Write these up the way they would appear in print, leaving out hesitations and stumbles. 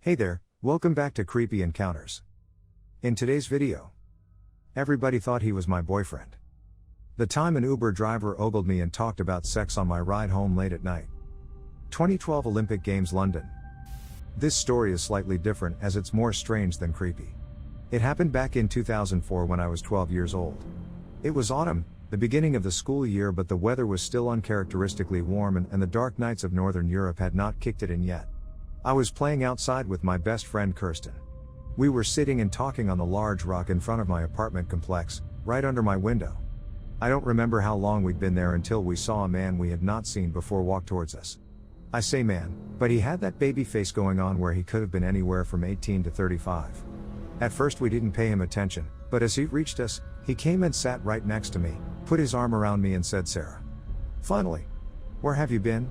Hey there, welcome back to Creepy Encounters. In today's video, everybody thought he was my boyfriend. The time an Uber driver ogled me and talked about sex on my ride home late at night. 2012 Olympic Games London. This story is slightly different as it's more strange than creepy. It happened back in 2004 when I was 12 years old. It was autumn, the beginning of the school year, but the weather was still uncharacteristically warm and the dark nights of Northern Europe had not kicked it in yet. I was playing outside with my best friend Kirsten. We were sitting and talking on the large rock in front of my apartment complex, right under my window. I don't remember how long we'd been there until we saw a man we had not seen before walk towards us. I say man, but he had that baby face going on where he could have been anywhere from 18 to 35. At first we didn't pay him attention, but as he reached us, he came and sat right next to me, put his arm around me and said, "Sarah. Finally. Where have you been?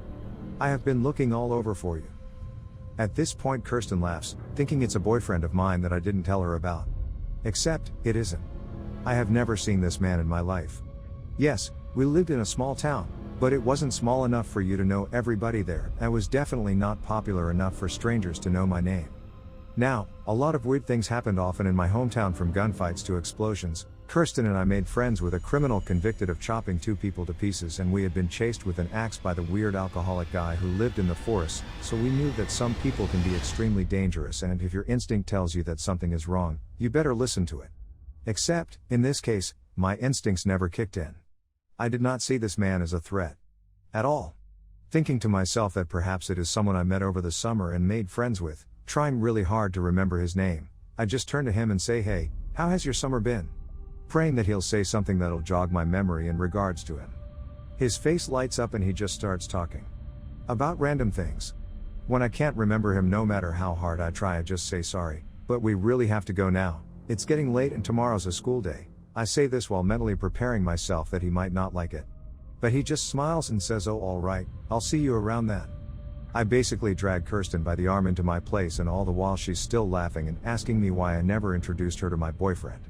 I have been looking all over for you." At this point Kirsten laughs, thinking it's a boyfriend of mine that I didn't tell her about. Except, it isn't. I have never seen this man in my life. Yes, we lived in a small town, but it wasn't small enough for you to know everybody there, and I was definitely not popular enough for strangers to know my name. Now, a lot of weird things happened often in my hometown, from gunfights to explosions. Kirsten and I made friends with a criminal convicted of chopping two people to pieces, and we had been chased with an axe by the weird alcoholic guy who lived in the forest, so we knew that some people can be extremely dangerous, and if your instinct tells you that something is wrong, you better listen to it. Except, in this case, my instincts never kicked in. I did not see this man as a threat. At all. Thinking to myself that perhaps it is someone I met over the summer and made friends with, trying really hard to remember his name, I just turn to him and say, "Hey, how has your summer been?" Praying that he'll say something that'll jog my memory in regards to him. His face lights up and he just starts talking. About random things. When I can't remember him, no matter how hard I try, I just say, "Sorry, but we really have to go now. It's getting late and tomorrow's a school day." I say this while mentally preparing myself that he might not like it. But he just smiles and says, "Oh, all right, I'll see you around then." I basically drag Kirsten by the arm into my place, and all the while she's still laughing and asking me why I never introduced her to my boyfriend.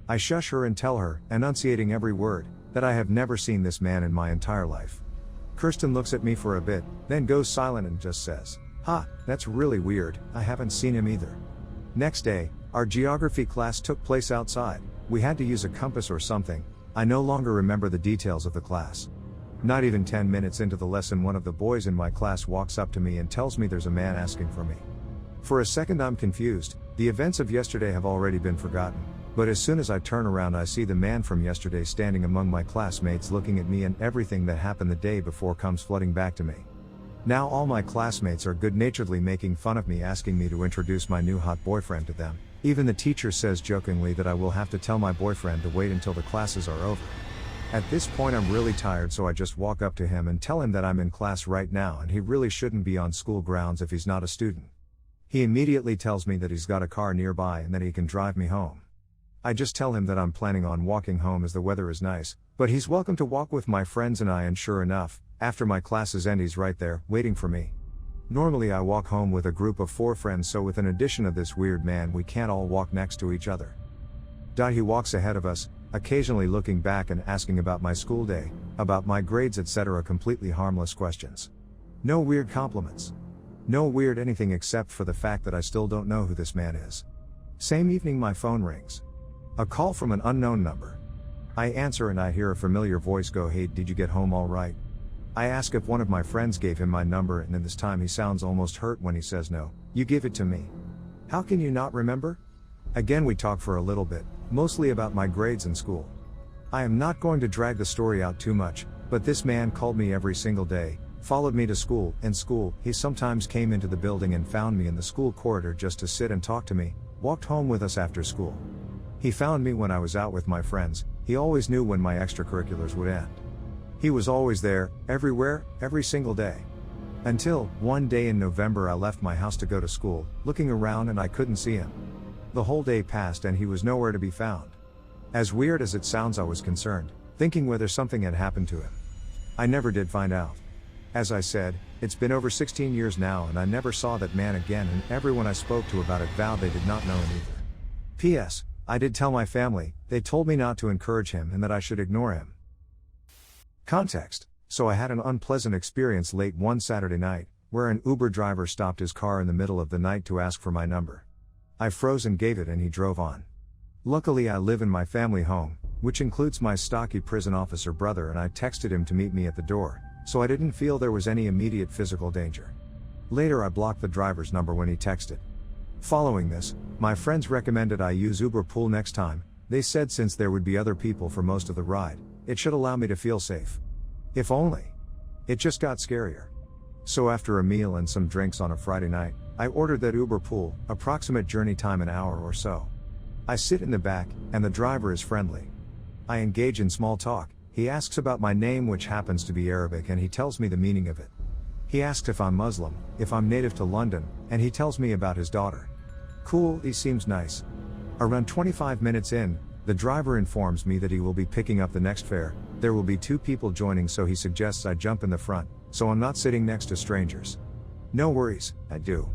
I shush her and tell her, enunciating every word, that I have never seen this man in my entire life. Kirsten looks at me for a bit, then goes silent and just says, "Ha, that's really weird, I haven't seen him either." Next day, our geography class took place outside. We had to use a compass or something. I no longer remember the details of the class. Not even 10 minutes into the lesson, one of the boys in my class walks up to me and tells me there's a man asking for me. For a second I'm confused. The events of yesterday have already been forgotten. But as soon as I turn around, I see the man from yesterday standing among my classmates looking at me, and everything that happened the day before comes flooding back to me. Now all my classmates are good-naturedly making fun of me, asking me to introduce my new hot boyfriend to them. Even the teacher says jokingly that I will have to tell my boyfriend to wait until the classes are over. At this point I'm really tired, so I just walk up to him and tell him that I'm in class right now and he really shouldn't be on school grounds if he's not a student. He immediately tells me that he's got a car nearby and that he can drive me home. I just tell him that I'm planning on walking home as the weather is nice, but he's welcome to walk with my friends and I, and sure enough, after my classes end he's right there, waiting for me. Normally I walk home with a group of 4 friends, so with an addition of this weird man we can't all walk next to each other. He walks ahead of us, occasionally looking back and asking about my school day, about my grades, etc. Completely harmless questions. No weird compliments. No weird anything except for the fact that I still don't know who this man is. Same evening my phone rings. A call from an unknown number. I answer and I hear a familiar voice go, "Hey, did you get home all right?" I ask if one of my friends gave him my number, and then this time he sounds almost hurt when he says, "No, you give it to me. How can you not remember?" Again we talk for a little bit, mostly about my grades in school. I am not going to drag the story out too much, but this man called me every single day, followed me to school. In school, he sometimes came into the building and found me in the school corridor just to sit and talk to me, walked home with us after school. He found me when I was out with my friends. He always knew when my extracurriculars would end. He was always there, everywhere, every single day. Until, one day in November I left my house to go to school, looking around and I couldn't see him. The whole day passed and he was nowhere to be found. As weird as it sounds, I was concerned, thinking whether something had happened to him. I never did find out. As I said, it's been over 16 years now and I never saw that man again, and everyone I spoke to about it vowed they did not know him either. P.S. I did tell my family. They told me not to encourage him and that I should ignore him. Context. So I had an unpleasant experience late one Saturday night. where an Uber driver stopped his car in the middle of the night to ask for my number. I froze and gave it and he drove on. Luckily I live in my family home, which includes my stocky prison officer brother, and I texted him to meet me at the door, so I didn't feel there was any immediate physical danger. Later I blocked the driver's number when he texted. Following this, my friends recommended I use Uber Pool next time. They said since there would be other people for most of the ride, it should allow me to feel safe. If only. It just got scarier. So after a meal and some drinks on a Friday night, I ordered that Uber Pool, approximate journey time an hour or so. I sit in the back, and the driver is friendly. I engage in small talk. He asks about my name, which happens to be Arabic, and he tells me the meaning of it. He asks if I'm Muslim, if I'm native to London, and he tells me about his daughter. Cool, he seems nice. Around 25 minutes in, the driver informs me that he will be picking up the next fare. There will be 2 people joining, so he suggests I jump in the front, so I'm not sitting next to strangers. No worries, I do.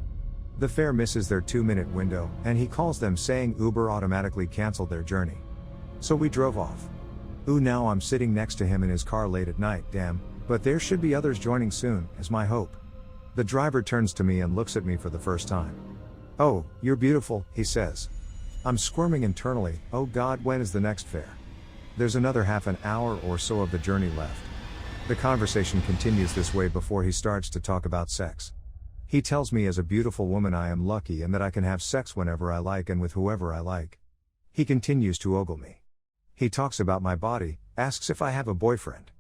The fare misses their 2-minute window, and he calls them saying Uber automatically canceled their journey. So we drove off. Now I'm sitting next to him in his car late at night, damn, but there should be others joining soon, is my hope. The driver turns to me and looks at me for the first time. Oh, you're beautiful, he says. I'm squirming internally. Oh God, when is the next fare? There's another half an hour or so of the journey left. The conversation continues this way before he starts to talk about sex. He tells me as a beautiful woman I am lucky and that I can have sex whenever I like and with whoever I like. He continues to ogle me. He talks about my body, asks if I have a boyfriend.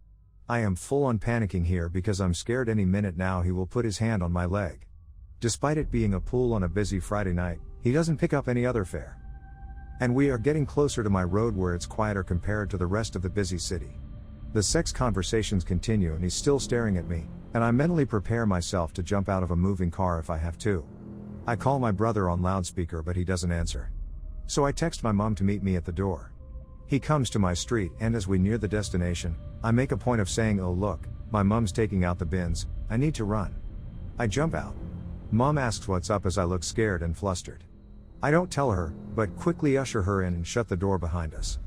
I am full on panicking here because I'm scared any minute now he will put his hand on my leg. Despite it being a pool on a busy Friday night, he doesn't pick up any other fare. And we are getting closer to my road where it's quieter compared to the rest of the busy city. The sex conversations continue and he's still staring at me, and I mentally prepare myself to jump out of a moving car if I have to. I call my brother on loudspeaker but he doesn't answer. So I text my mom to meet me at the door. He comes to my street and as we near the destination, I make a point of saying, oh look, my mom's taking out the bins, I need to run. I jump out. Mom asks what's up as I look scared and flustered. I don't tell her, but quickly usher her in and shut the door behind us.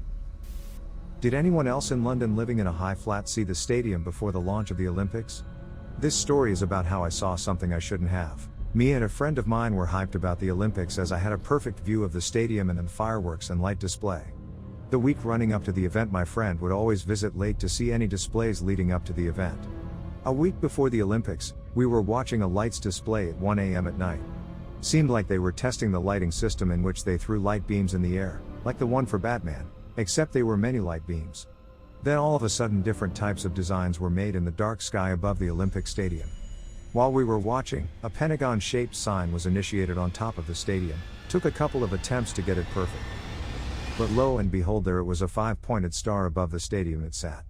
Did anyone else in London living in a high flat see the stadium before the launch of the Olympics? This story is about how I saw something I shouldn't have. Me and a friend of mine were hyped about the Olympics as I had a perfect view of the stadium and then fireworks and light display. The week running up to the event my friend would always visit late to see any displays leading up to the event. A week before the Olympics, we were watching a lights display at 1 a.m. at night. Seemed like they were testing the lighting system in which they threw light beams in the air, like the one for Batman, except they were many light beams. Then all of a sudden different types of designs were made in the dark sky above the Olympic Stadium. While we were watching, a pentagon-shaped sign was initiated on top of the stadium. Took a couple of attempts to get it perfect. But lo and behold, there it was, a 5-pointed star above the stadium it sat.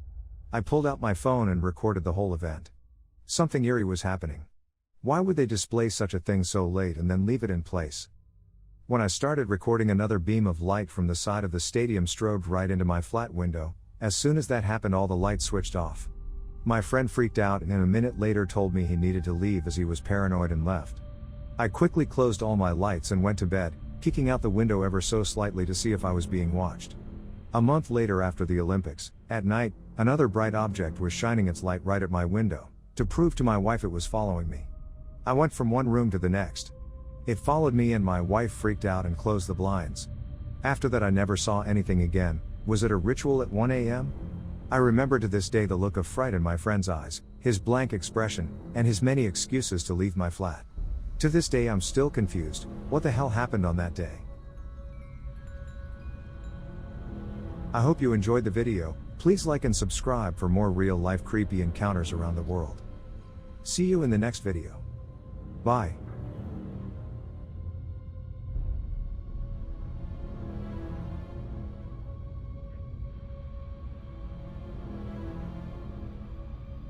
I pulled out my phone and recorded the whole event. Something eerie was happening. Why would they display such a thing so late and then leave it in place? When I started recording, another beam of light from the side of the stadium strobed right into my flat window. As soon as that happened, all the lights switched off. My friend freaked out and a minute later told me he needed to leave as he was paranoid and left. I quickly closed all my lights and went to bed, kicking out the window ever so slightly to see if I was being watched. A month later, after the Olympics, at night, another bright object was shining its light right at my window, to prove to my wife it was following me. I went from one room to the next. It followed me and my wife freaked out and closed the blinds. After that I never saw anything again. Was it a ritual at 1 a.m.? I remember to this day the look of fright in my friend's eyes, his blank expression, and his many excuses to leave my flat. To this day I'm still confused. What the hell happened on that day? I hope you enjoyed the video. Please like and subscribe for more real-life creepy encounters around the world. See you in the next video. Bye.